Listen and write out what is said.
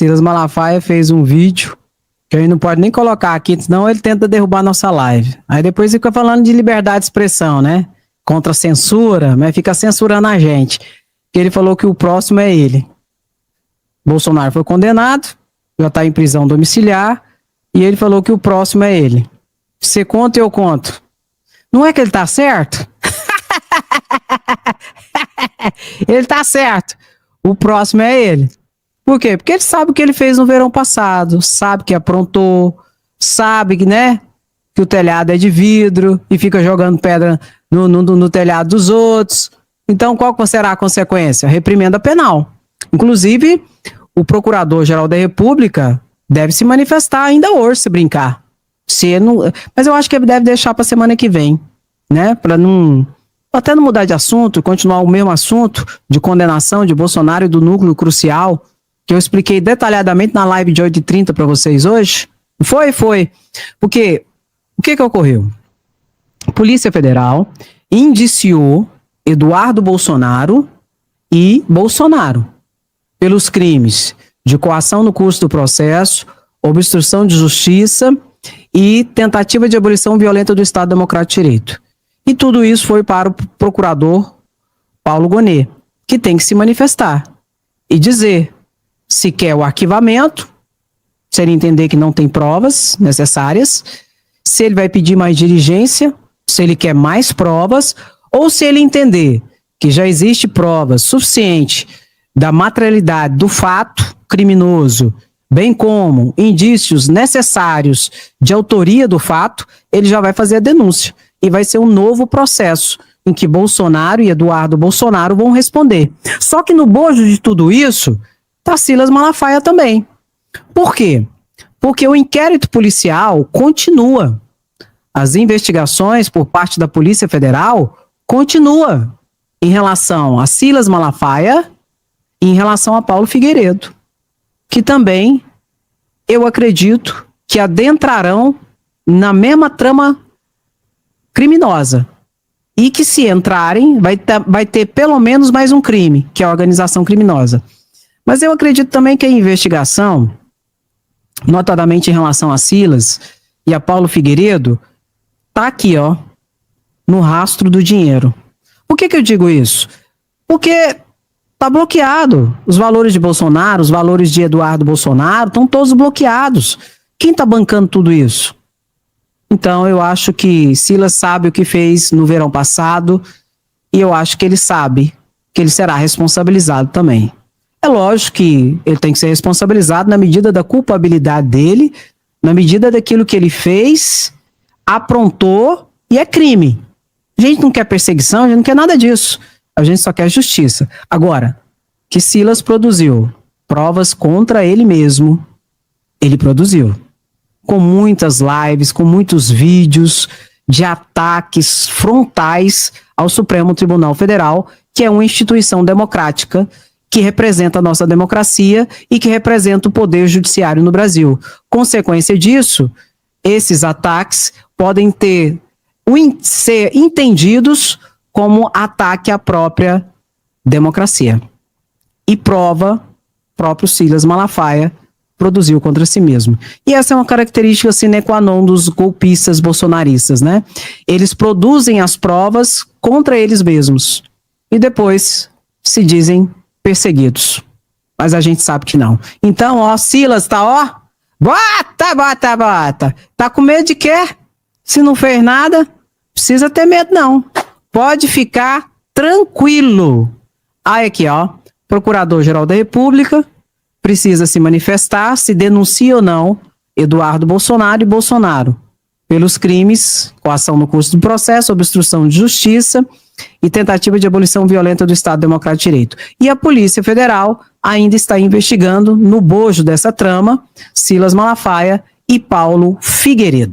Silas Malafaia fez um vídeo que a gente não pode nem colocar aqui, senão ele tenta derrubar nossa live. Aí depois fica falando de liberdade de expressão, né? Contra a censura, mas fica censurando a gente. Que ele falou que o próximo é ele. Bolsonaro foi condenado, já está em prisão domiciliar, e ele falou que o próximo é ele. Você conta e eu conto. Não é que ele tá certo? Ele tá certo. O próximo é ele. Por quê? Porque ele sabe o que ele fez no verão passado, sabe que aprontou, sabe que, né, que o telhado é de vidro e fica jogando pedra no telhado dos outros. Então, qual será a consequência? Reprimenda penal. Inclusive, o Procurador-Geral da República deve se manifestar ainda hoje, se brincar. Mas eu acho que ele deve deixar para semana que vem, né? Para não... Até não mudar de assunto, continuar o mesmo assunto de condenação de Bolsonaro e do núcleo crucial, que eu expliquei detalhadamente na live de 8h30 para vocês hoje. Foi. Porque o que ocorreu? A Polícia Federal indiciou Eduardo Bolsonaro e Bolsonaro pelos crimes de coação no curso do processo, obstrução de justiça e tentativa de abolição violenta do Estado Democrático de Direito. E tudo isso foi para o procurador Paulo Gonet, que tem que se manifestar e dizer se quer o arquivamento, se ele entender que não tem provas necessárias, se ele vai pedir mais diligência, se ele quer mais provas, ou se ele entender que já existe provas suficiente da materialidade do fato criminoso, bem como indícios necessários de autoria do fato, ele já vai fazer a denúncia. E vai ser um novo processo em que Bolsonaro e Eduardo Bolsonaro vão responder. Só que no bojo de tudo isso, tá Silas Malafaia também. Por quê? Porque o inquérito policial continua. As investigações por parte da Polícia Federal continua em relação a Silas Malafaia e em relação a Paulo Figueiredo, que também, eu acredito, que adentrarão na mesma trama criminosa. E que se entrarem, vai ter pelo menos mais um crime, que é a organização criminosa. Mas eu acredito também que a investigação, notadamente em relação a Silas e a Paulo Figueiredo, tá aqui, ó, no rastro do dinheiro. Por que eu digo isso? Porque tá bloqueado. Os valores de Bolsonaro, os valores de Eduardo Bolsonaro, estão todos bloqueados. Quem tá bancando tudo isso? Então, eu acho que Silas sabe o que fez no verão passado e eu acho que ele sabe que ele será responsabilizado também. É lógico que ele tem que ser responsabilizado na medida da culpabilidade dele, na medida daquilo que ele fez, aprontou e é crime. A gente não quer perseguição, a gente não quer nada disso. A gente só quer justiça. Agora, que Silas produziu provas contra ele mesmo, ele produziu. Com muitas lives, com muitos vídeos de ataques frontais ao Supremo Tribunal Federal, que é uma instituição democrática que representa a nossa democracia e que representa o poder judiciário no Brasil. Consequência disso, esses ataques podem ser entendidos como ataque à própria democracia. E prova, próprio Silas Malafaia produziu contra si mesmo. E essa é uma característica sine qua non dos golpistas bolsonaristas, né? Eles produzem as provas contra eles mesmos. E depois se dizem perseguidos. Mas a gente sabe que não. Então, ó, Silas tá, ó, bota. Tá com medo de quê? Se não fez nada, precisa ter medo não. Pode ficar tranquilo. Aí aqui, ó, Procurador-Geral da República precisa se manifestar se denuncia ou não Eduardo Bolsonaro e Bolsonaro pelos crimes, coação no curso do processo, obstrução de justiça e tentativa de abolição violenta do Estado Democrático de Direito. E a Polícia Federal ainda está investigando, no bojo dessa trama, Silas Malafaia e Paulo Figueiredo.